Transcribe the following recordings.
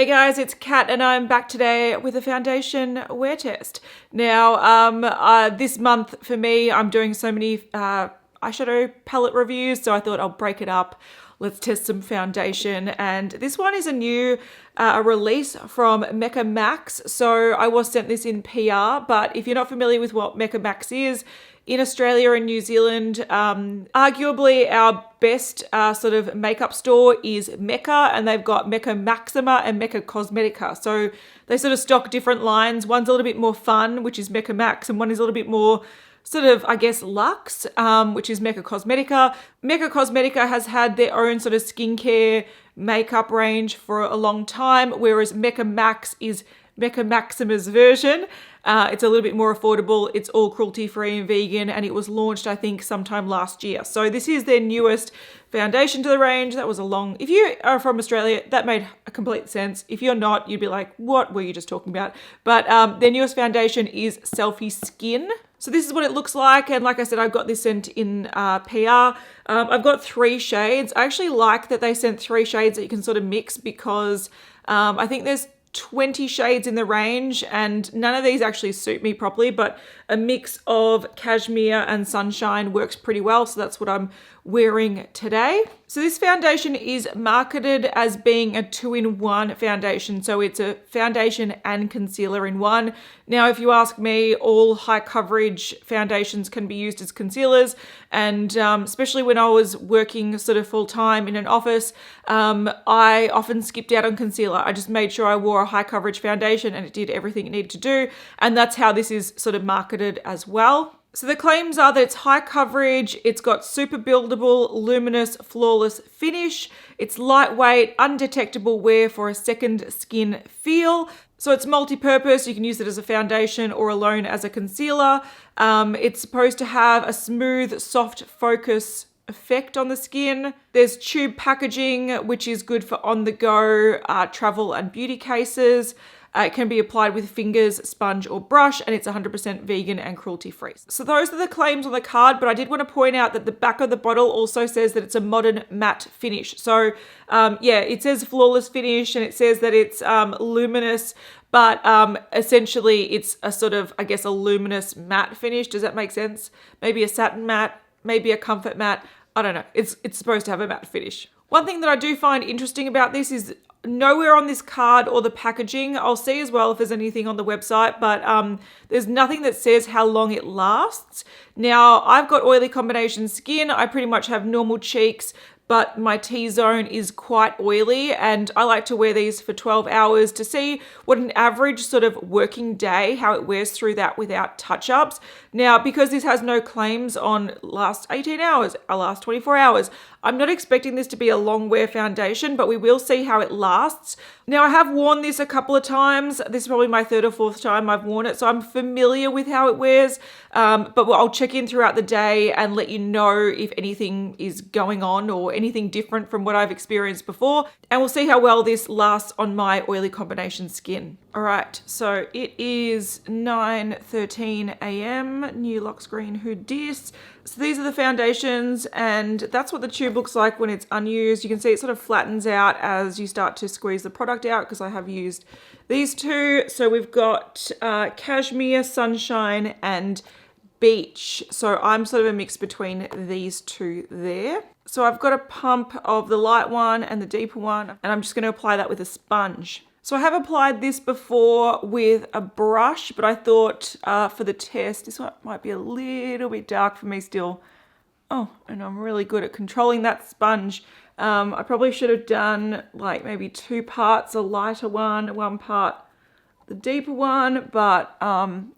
Hey guys, it's Kat and I'm back today with a foundation wear test. Now, this month for me, I'm doing so many eyeshadow palette reviews, so I thought I'll break it up. Let's test some foundation. And this one is a new release from Mecca Max. So I was sent this in PR, but if you're not familiar with what Mecca Max is, in Australia and New Zealand, arguably our best sort of makeup store is Mecca, and they've got Mecca Maxima and Mecca Cosmetica. So they sort of stock different lines. One's a little bit more fun, which is Mecca Max, and one is a little bit more sort of, I guess, luxe, which is Mecca Cosmetica. Mecca Cosmetica has had their own sort of skincare makeup range for a long time, whereas Mecca Max is Mecca Maxima's version. It's a little bit more affordable. It's all cruelty-free and vegan, and it was launched, I think, sometime last year. So this is their newest foundation to the range. That was a long... If you are from Australia, that made a complete sense. If you're not, you'd be like, what were you just talking about? But their newest foundation is Selfie Skin. So this is what it looks like. And like I said, I've got this sent in PR. I've got 3 shades. I actually like that they sent 3 shades that you can sort of mix because I think there's 20 shades in the range and none of these actually suit me properly, but a mix of cashmere and sunshine works pretty well. So that's what I'm wearing today. So this foundation is marketed as being a 2-in-1 foundation. So it's a foundation and concealer in one. Now, if you ask me, all high coverage foundations can be used as concealers. And especially when I was working sort of full time in an office, I often skipped out on concealer. I just made sure I wore a high coverage foundation and it did everything it needed to do. And that's how this is sort of marketed as well. So the claims are that it's high coverage, it's got super buildable, luminous, flawless finish, it's lightweight, undetectable wear for a second skin feel. So it's multi-purpose, you can use it as a foundation or alone as a concealer. It's supposed to have a smooth, soft focus effect on the skin. There's tube packaging, which is good for on-the-go travel and beauty cases. It can be applied with fingers, sponge or brush, and it's 100% vegan and cruelty-free. So those are the claims on the card, but I did want to point out that the back of the bottle also says that it's a modern matte finish. So yeah, it says flawless finish and it says that it's luminous, but essentially it's a sort of, I guess, a luminous matte finish. Does that make sense? Maybe a satin matte, maybe a comfort matte. I don't know. It's supposed to have a matte finish. One thing that I do find interesting about this is nowhere on this card or the packaging, I'll see as well if there's anything on the website, but there's nothing that says how long it lasts. Now, I've got oily combination skin. I pretty much have normal cheeks, but my T-zone is quite oily and I like to wear these for 12 hours to see what an average sort of working day, how it wears through that without touch-ups. Now, because this has no claims on last 18 hours, or last 24 hours, I'm not expecting this to be a long wear foundation, but we will see how it lasts. Now, I have worn this a couple of times. This is probably my 3rd or 4th time I've worn it, so I'm familiar with how it wears, but I'll check in throughout the day and let you know if anything is going on or anything different from what I've experienced before, and we'll see how well this lasts on my oily combination skin. All right, so it is 9:13 a.m. New Locks Green Hood Dis. So these are the foundations, and that's what the tube looks like when it's unused. You can see it sort of flattens out as you start to squeeze the product out because I have used these 2. So we've got Cashmere, Sunshine, and Beach. So I'm sort of a mix between these 2 there. So I've got a pump of the light one and the deeper one, and I'm just going to apply that with a sponge. So I have applied this before with a brush, but I thought for the test, this one might be a little bit dark for me still. Oh, and I'm really good at controlling that sponge. I probably should have done like maybe 2 parts, a lighter one part the deeper one, but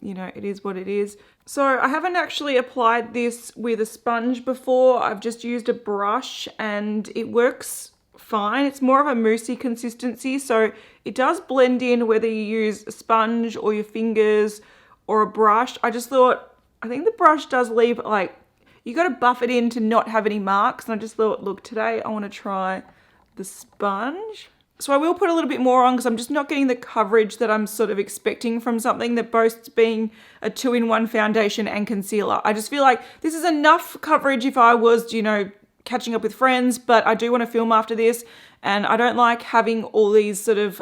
you know, it is what it is. So I haven't actually applied this with a sponge before. I've just used a brush and it works fine. It's more of a moussey consistency, so it does blend in whether you use a sponge or your fingers or a brush. I think the brush does leave, like, you got to buff it in to not have any marks, and I just thought, look, today I want to try the sponge. So I will put a little bit more on because I'm just not getting the coverage that I'm sort of expecting from something that boasts being a 2-in-1 foundation and concealer. I just feel like this is enough coverage if I was, you know, catching up with friends, but I do want to film after this, and I don't like having all these sort of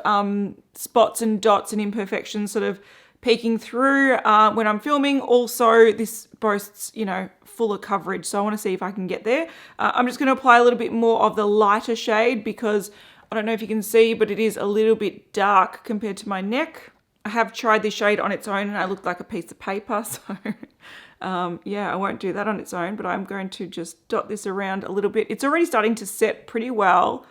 spots and dots and imperfections sort of peeking through when I'm filming. Also, this boasts, you know, fuller coverage, so I want to see if I can get there. I'm just going to apply a little bit more of the lighter shade because I don't know if you can see, but it is a little bit dark compared to my neck. I have tried this shade on its own and I looked like a piece of paper, so yeah, I won't do that on its own, but I'm going to just dot this around a little bit. It's already starting to set pretty well.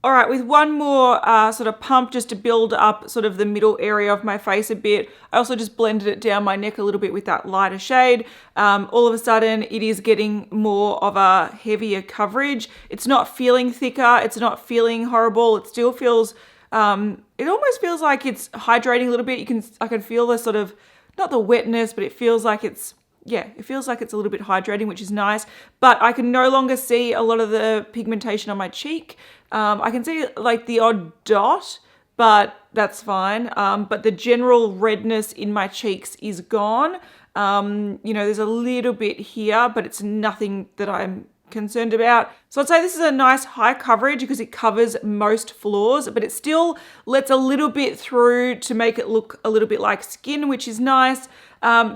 All right, with one more sort of pump just to build up sort of the middle area of my face a bit. I also just blended it down my neck a little bit with that lighter shade. All of a sudden, it is getting more of a heavier coverage. It's not feeling thicker. It's not feeling horrible. It still feels, it almost feels like it's hydrating a little bit. I can feel the sort of, not the wetness, but it feels like it's, yeah, it feels like it's a little bit hydrating, which is nice, but I can no longer see a lot of the pigmentation on my cheek. I can see like the odd dot, but that's fine. But the general redness in my cheeks is gone. You know, there's a little bit here, but it's nothing that I'm concerned about. So I'd say this is a nice high coverage because it covers most flaws, but it still lets a little bit through to make it look a little bit like skin, which is nice.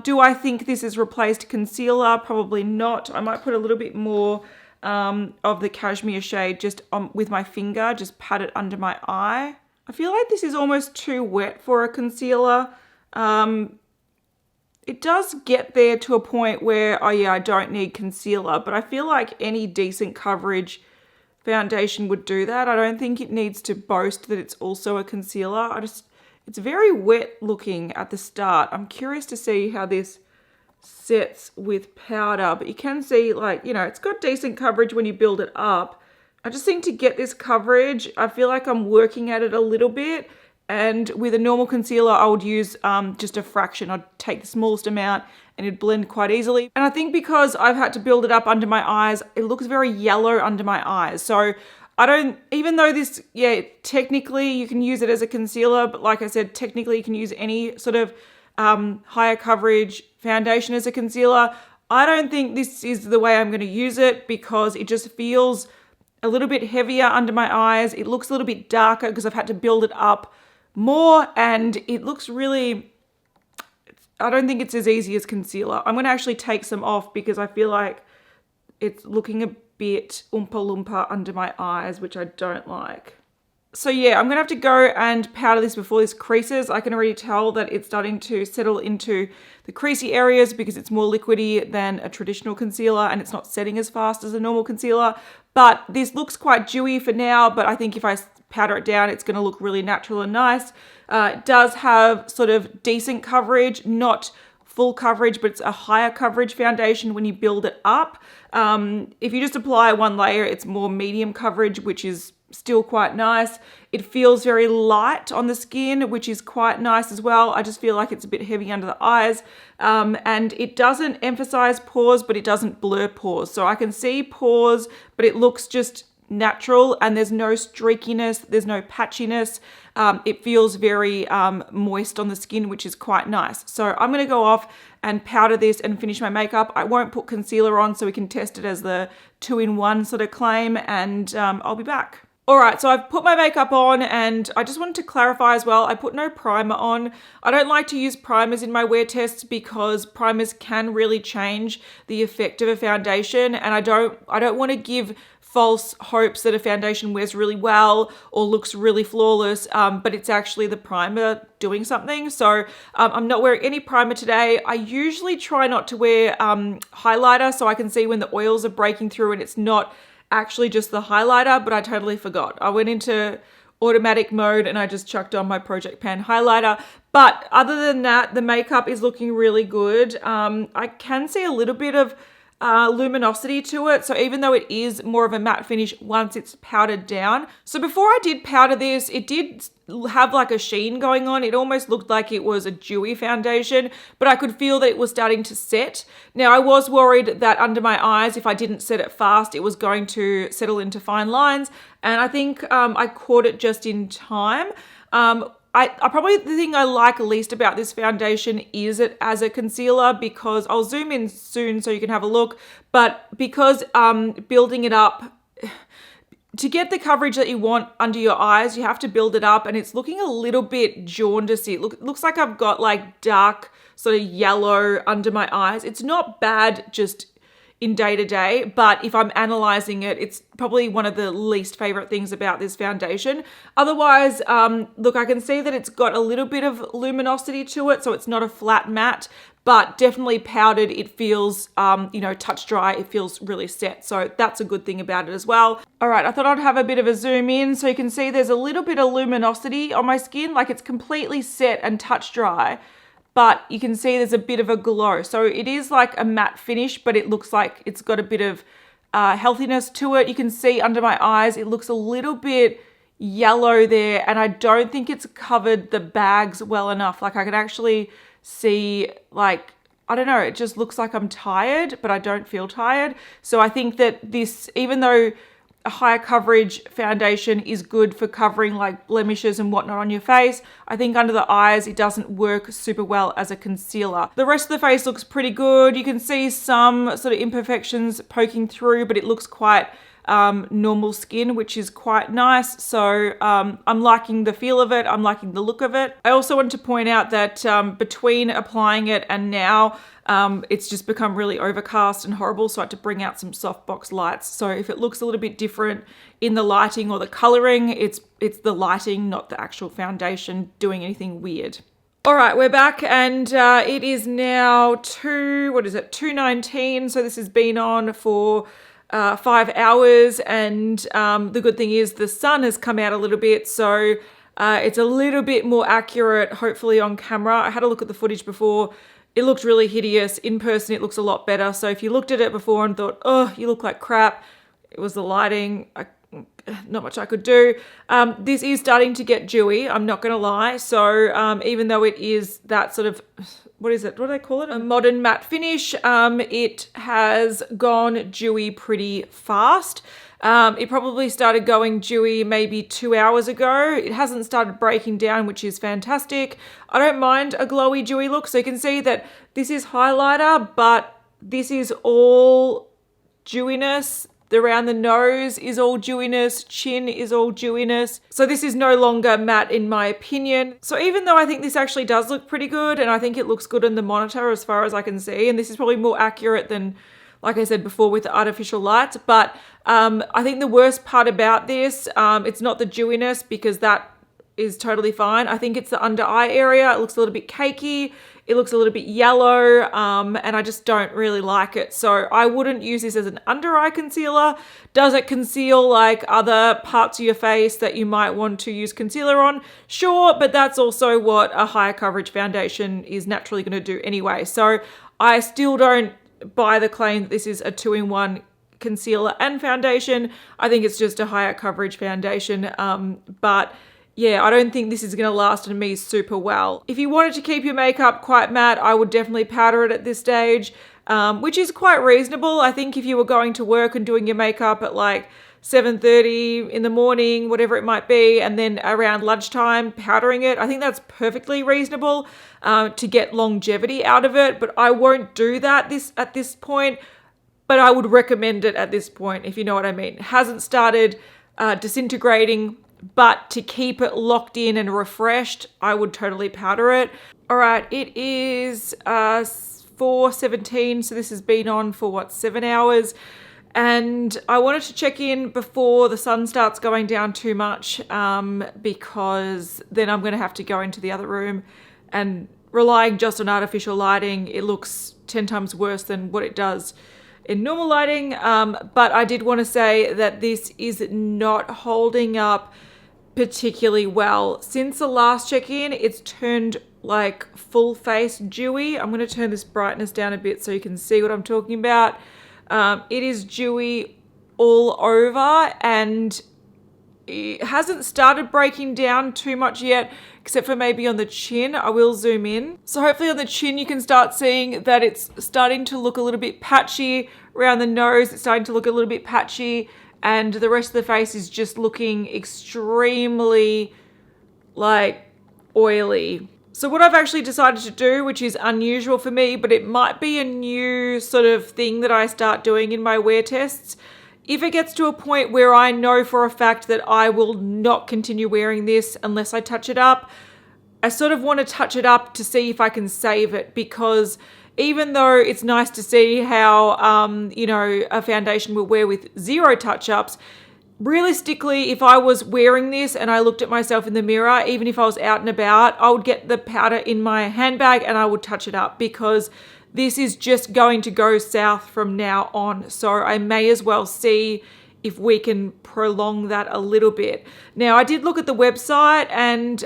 Do I think this has replaced concealer? Probably not. I might put a little bit more of the cashmere shade just with my finger, just pat it under my eye. I feel like this is almost too wet for a concealer. It does get there to a point where, oh yeah, I don't need concealer, but I feel like any decent coverage foundation would do that. I don't think it needs to boast that it's also a concealer. It's very wet looking at the start. I'm curious to see how this sets with powder, but you can see, like, you know, it's got decent coverage when you build it up. I just think to get this coverage, I feel like I'm working at it a little bit. And with a normal concealer, I would use just a fraction. I'd take the smallest amount and it'd blend quite easily. And I think because I've had to build it up under my eyes, it looks very yellow under my eyes. So I don't, even though this, yeah, technically you can use it as a concealer, but like I said, technically you can use any sort of higher coverage foundation as a concealer. I don't think this is the way I'm going to use it because it just feels a little bit heavier under my eyes. It looks a little bit darker because I've had to build it up more, and it looks really, I don't think it's as easy as concealer. I'm going to actually take some off because I feel like it's looking a bit oompa loompa under my eyes, which I don't like. So yeah, I'm going to have to go and powder this before this creases. I can already tell that it's starting to settle into the creasy areas because it's more liquidy than a traditional concealer and it's not setting as fast as a normal concealer. But this looks quite dewy for now, but I think if I powder it down, it's going to look really natural and nice. It does have sort of decent coverage, not full coverage, but it's a higher coverage foundation when you build it up. If you just apply one layer, it's more medium coverage, which is still quite nice. It feels very light on the skin, which is quite nice as well. I just feel like it's a bit heavy under the eyes. And it doesn't emphasize pores, but it doesn't blur pores. So I can see pores, but it looks just natural and there's no streakiness, there's no patchiness. It feels very moist on the skin, which is quite nice. So I'm going to go off and powder this and finish my makeup. I won't put concealer on so we can test it as the 2-in-1 sort of claim, and I'll be back. All right, so I've put my makeup on and I just wanted to clarify as well, I put no primer on. I don't like to use primers in my wear tests because primers can really change the effect of a foundation, and I don't want to give false hopes that a foundation wears really well or looks really flawless, but it's actually the primer doing something. So I'm not wearing any primer today. I usually try not to wear highlighter so I can see when the oils are breaking through and it's not actually just the highlighter, but I totally forgot. I went into automatic mode and I just chucked on my Project Pan highlighter. But other than that, the makeup is looking really good. I can see a little bit of luminosity to it, so even though it is more of a matte finish once it's powdered down. So before I did powder this, it did have like a sheen going on. It almost looked like it was a dewy foundation, but I could feel that it was starting to set. Now I was worried that under my eyes, if I didn't set it fast, it was going to settle into fine lines, and I think I caught it just in time. probably the thing I like least about this foundation is it as a concealer, because I'll zoom in soon so you can have a look, but because building it up, to get the coverage that you want under your eyes, you have to build it up, and it's looking a little bit jaundicey. It looks like I've got like dark sort of yellow under my eyes. It's not bad just in day to day, but if I'm analyzing it, it's probably one of the least favorite things about this foundation. Otherwise, look, I can see that it's got a little bit of luminosity to it, so it's not a flat matte, but definitely powdered. It feels, touch dry. It feels really set. So that's a good thing about it as well. All right, I thought I'd have a bit of a zoom in so you can see there's a little bit of luminosity on my skin. Like, it's completely set and touch dry, but you can see there's a bit of a glow. So it is like a matte finish, but it looks like it's got a bit of healthiness to it. You can see under my eyes, it looks a little bit yellow there, and I don't think it's covered the bags well enough. Like, I can actually see, like, I don't know, it just looks like I'm tired, but I don't feel tired. So I think that this, even though a higher coverage foundation is good for covering like blemishes and whatnot on your face, I think under the eyes, it doesn't work super well as a concealer. The rest of the face looks pretty good. You can see some sort of imperfections poking through, but it looks quite normal skin, which is quite nice. So I'm liking the feel of it. I'm liking the look of it. I also want to point out that between applying it and now, it's just become really overcast and horrible. So I had to bring out some softbox lights. So if it looks a little bit different in the lighting or the coloring, it's the lighting, not the actual foundation doing anything weird. All right, we're back, and it is now 2:19. So this has been on for 5 hours, and the good thing is the sun has come out a little bit, so it's a little bit more accurate, hopefully, on camera. I had a look at the footage before. It looked really hideous. In person, it looks a lot better. So if you looked at it before and thought, oh, you look like crap, it was the lighting. Not much I could do. This is starting to get dewy, I'm not going to lie. So even though it is that sort of, what is it? What do they call it? A modern matte finish. It has gone dewy pretty fast. It probably started going dewy maybe 2 hours ago. It hasn't started breaking down, which is fantastic. I don't mind a glowy dewy look. So you can see that this is highlighter, but this is all dewiness. Around the nose is all dewiness, chin is all dewiness. So this is no longer matte in my opinion. So even though I think this actually does look pretty good, and I think it looks good in the monitor as far as I can see, and this is probably more accurate than, like I said before, with the artificial lights, but I think the worst part about this, it's not the dewiness, because that is totally fine. I think it's the under eye area. It looks a little bit cakey. It looks a little bit yellow, and I just don't really like it. So I wouldn't use this as an under eye concealer. Does it conceal like other parts of your face that you might want to use concealer on? Sure, but that's also what a higher coverage foundation is naturally going to do anyway. So I still don't buy the claim that this is a 2-in-1 concealer and foundation. I think it's just a higher coverage foundation, but yeah, I don't think this is going to last on me super well. If you wanted to keep your makeup quite matte, I would definitely powder it at this stage, which is quite reasonable. I think if you were going to work and doing your makeup at like 7:30 in the morning, whatever it might be, and then around lunchtime powdering it, I think that's perfectly reasonable to get longevity out of it. But I won't do that at this point, but I would recommend it at this point, if you know what I mean. It hasn't started disintegrating, but to keep it locked in and refreshed, I would totally powder it. All right, it is 4:17, so this has been on for 7 hours. And I wanted to check in before the sun starts going down too much, because then I'm going to have to go into the other room, and relying just on artificial lighting, it looks 10 times worse than what it does in normal lighting. But I did want to say that this is not holding up particularly well. Since the last check-in, it's turned like full face dewy. I'm going to turn this brightness down a bit so you can see what I'm talking about. It is dewy all over, and it hasn't started breaking down too much yet, except for maybe on the chin. I will zoom in. So hopefully on the chin, you can start seeing that it's starting to look a little bit patchy. Around the nose, it's starting to look a little bit patchy. And the rest of the face is just looking extremely like oily. So what I've actually decided to do, which is unusual for me, but it might be a new sort of thing that I start doing in my wear tests. If it gets to a point where I know for a fact that I will not continue wearing this unless I touch it up, I sort of want to touch it up to see if I can save it, because even though it's nice to see how, a foundation will wear with 0 touch-ups, realistically, if I was wearing this and I looked at myself in the mirror, even if I was out and about, I would get the powder in my handbag and I would touch it up, because this is just going to go south from now on. So I may as well see if we can prolong that a little bit. Now, I did look at the website, and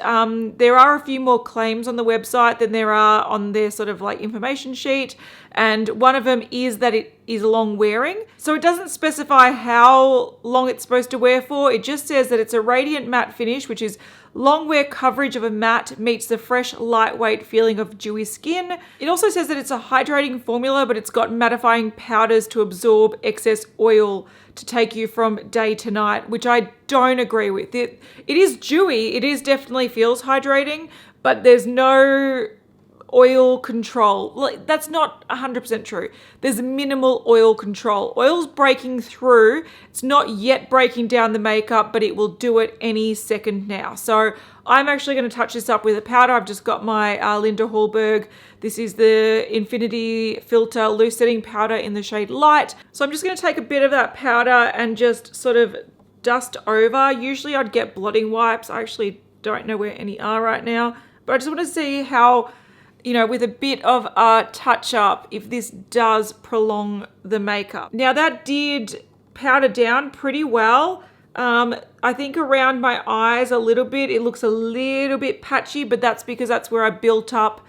there are a few more claims on the website than there are on their sort of like information sheet. And one of them is that it is long wearing. So it doesn't specify how long it's supposed to wear for. It just says that it's a radiant matte finish, which is long wear coverage of a matte meets the fresh, lightweight feeling of dewy skin. It also says that it's a hydrating formula, but it's got mattifying powders to absorb excess oil to take you from day to night, which I don't agree with. It is dewy. It is definitely feels hydrating, but there's no oil control. Like, that's not 100% true. There's minimal oil control. Oil's breaking through. It's not yet breaking down the makeup, but it will do it any second now. So I'm actually going to touch this up with a powder. I've just got my Linda Hallberg. This is the Infinity Filter Loose Setting Powder in the shade Light. So I'm just going to take a bit of that powder and just sort of dust over. Usually I'd get blotting wipes. I actually don't know where any are right now, but I just want to see how, with a bit of a touch up, if this does prolong the makeup. Now that did powder down pretty well. I think around my eyes a little bit, it looks a little bit patchy, but that's because that's where I built up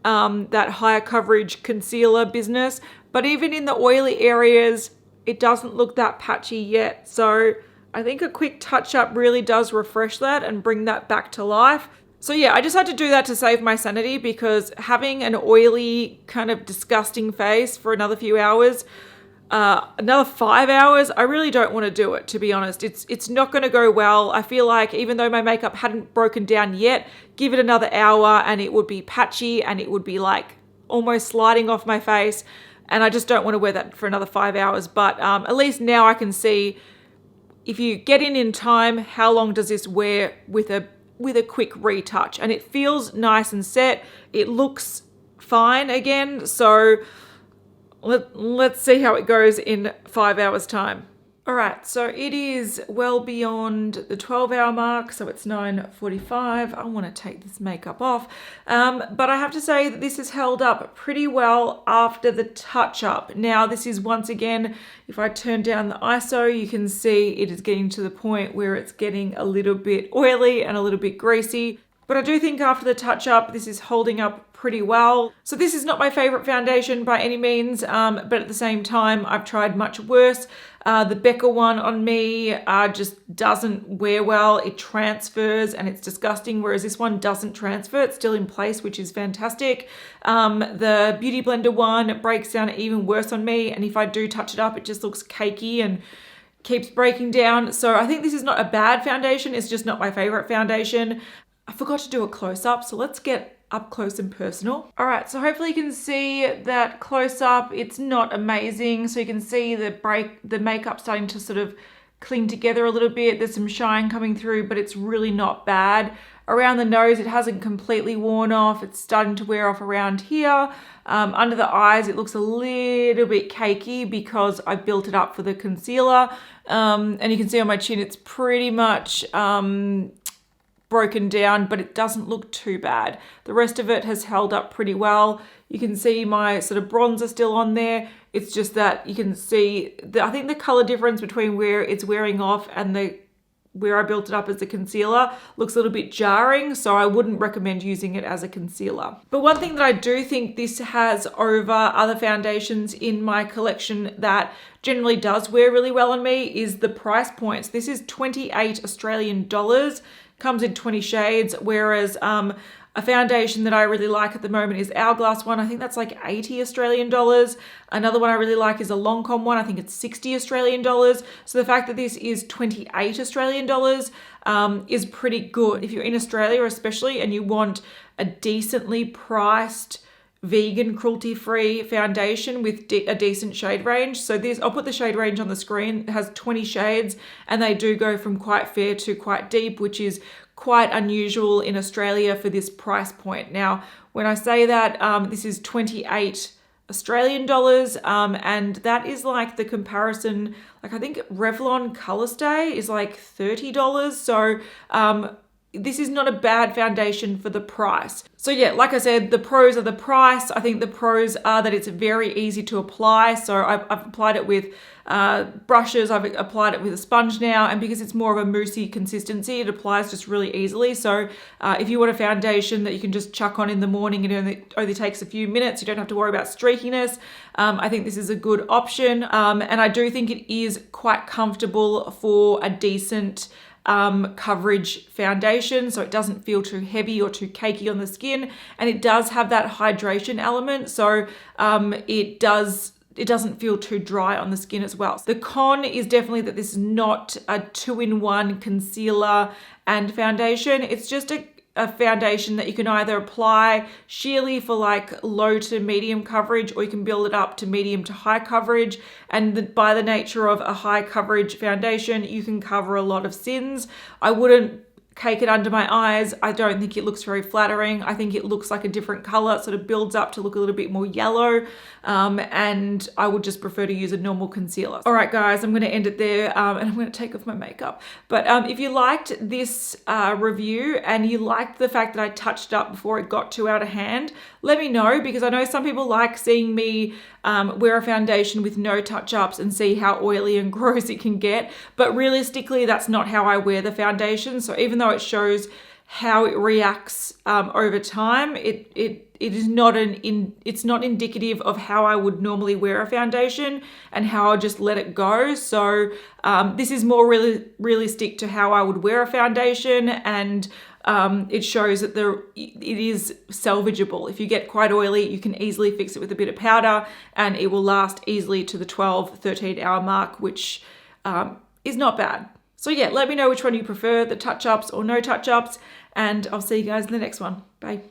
that higher coverage concealer business. But even in the oily areas, it doesn't look that patchy yet. So I think a quick touch up really does refresh that and bring that back to life. So yeah, I just had to do that to save my sanity, because having an oily kind of disgusting face for another few hours, another 5 hours, I really don't want to do it, to be honest. It's not going to go well. I feel like even though my makeup hadn't broken down yet, give it another hour and it would be patchy and it would be like almost sliding off my face. And I just don't want to wear that for another 5 hours. But at least now I can see, if you get in time, how long does this wear with a quick retouch, and it feels nice and set. It looks fine again. So let's see how it goes in 5 hours time. All right, so it is well beyond the 12-hour mark, so it's 9:45. I want to take this makeup off, but I have to say that this has held up pretty well after the touch-up. Now, this is once again, if I turn down the ISO, you can see it is getting to the point where it's getting a little bit oily and a little bit greasy. But I do think after the touch-up, this is holding up pretty well. So this is not my favorite foundation by any means, but at the same time, I've tried much worse. The Becca one on me just doesn't wear well. It transfers and it's disgusting, whereas this one doesn't transfer. It's still in place, which is fantastic. The Beauty Blender one, it breaks down even worse on me, and if I do touch it up, it just looks cakey and keeps breaking down. So I think this is not a bad foundation. It's just not my favorite foundation. I forgot to do a close-up, so let's get up close and personal. All right, so hopefully you can see that close-up. It's not amazing, so you can see the makeup starting to sort of cling together a little bit. There's some shine coming through, but it's really not bad. Around the nose, it hasn't completely worn off. It's starting to wear off around here. Under the eyes, it looks a little bit cakey because I built it up for the concealer. And you can see on my chin, it's pretty much broken down, but it doesn't look too bad. The rest of it has held up pretty well. You can see my sort of bronzer still on there. It's just that you can see I think the color difference between where it's wearing off and where I built it up as a concealer looks a little bit jarring, so I wouldn't recommend using it as a concealer. But one thing that I do think this has over other foundations in my collection that generally does wear really well on me is the price points. This is 28 Australian dollars. Comes in 20 shades, whereas A foundation that I really like at the moment is Hourglass one. I think that's like 80 Australian dollars. Another one I really like is a Lancome one. I think it's 60 Australian dollars. So the fact that this is 28 Australian dollars is pretty good. If you're in Australia especially and you want a decently priced vegan cruelty-free foundation with a decent shade range. So this, I'll put the shade range on the screen. It has 20 shades and they do go from quite fair to quite deep, which is quite unusual in Australia for this price point. Now, when I say that, this is 28 Australian dollars, and that is like the comparison, like I think Revlon Color Stay is like $30. So this is not a bad foundation for the price. So yeah, like I said, the pros are the price. I think the pros are that it's very easy to apply. So I've applied it with brushes, I've applied it with a sponge now, and because it's more of a moussey consistency, it applies just really easily. So if you want a foundation that you can just chuck on in the morning and it only takes a few minutes, you don't have to worry about streakiness, I think this is a good option. And I do think it is quite comfortable for a decent coverage foundation, so it doesn't feel too heavy or too cakey on the skin, and it does have that hydration element, so it doesn't feel too dry on the skin as well. The con is definitely that this is not a 2-in-1 concealer and foundation. It's just a foundation that you can either apply sheerly for like low to medium coverage, or you can build it up to medium to high coverage. And by the nature of a high coverage foundation, you can cover a lot of sins. I wouldn't cake it under my eyes. I don't think it looks very flattering. I think it looks like a different color. It sort of builds up to look a little bit more yellow. And I would just prefer to use a normal concealer. All right, guys, I'm going to end it there and I'm going to take off my makeup. But if you liked this review and you liked the fact that I touched it up before it got too out of hand, let me know, because I know some people like seeing me wear a foundation with no touch-ups and see how oily and gross it can get. But realistically, that's not how I wear the foundation. So even though it shows how it reacts over time, it's not indicative of how I would normally wear a foundation and how I'll just let it go. So this is more really realistic to how I would wear a foundation, and it shows that it is salvageable. If you get quite oily, you can easily fix it with a bit of powder and it will last easily to the 12-13 hour mark, which is not bad. So yeah, let me know which one you prefer, the touch-ups or no touch-ups, and I'll see you guys in the next one. Bye.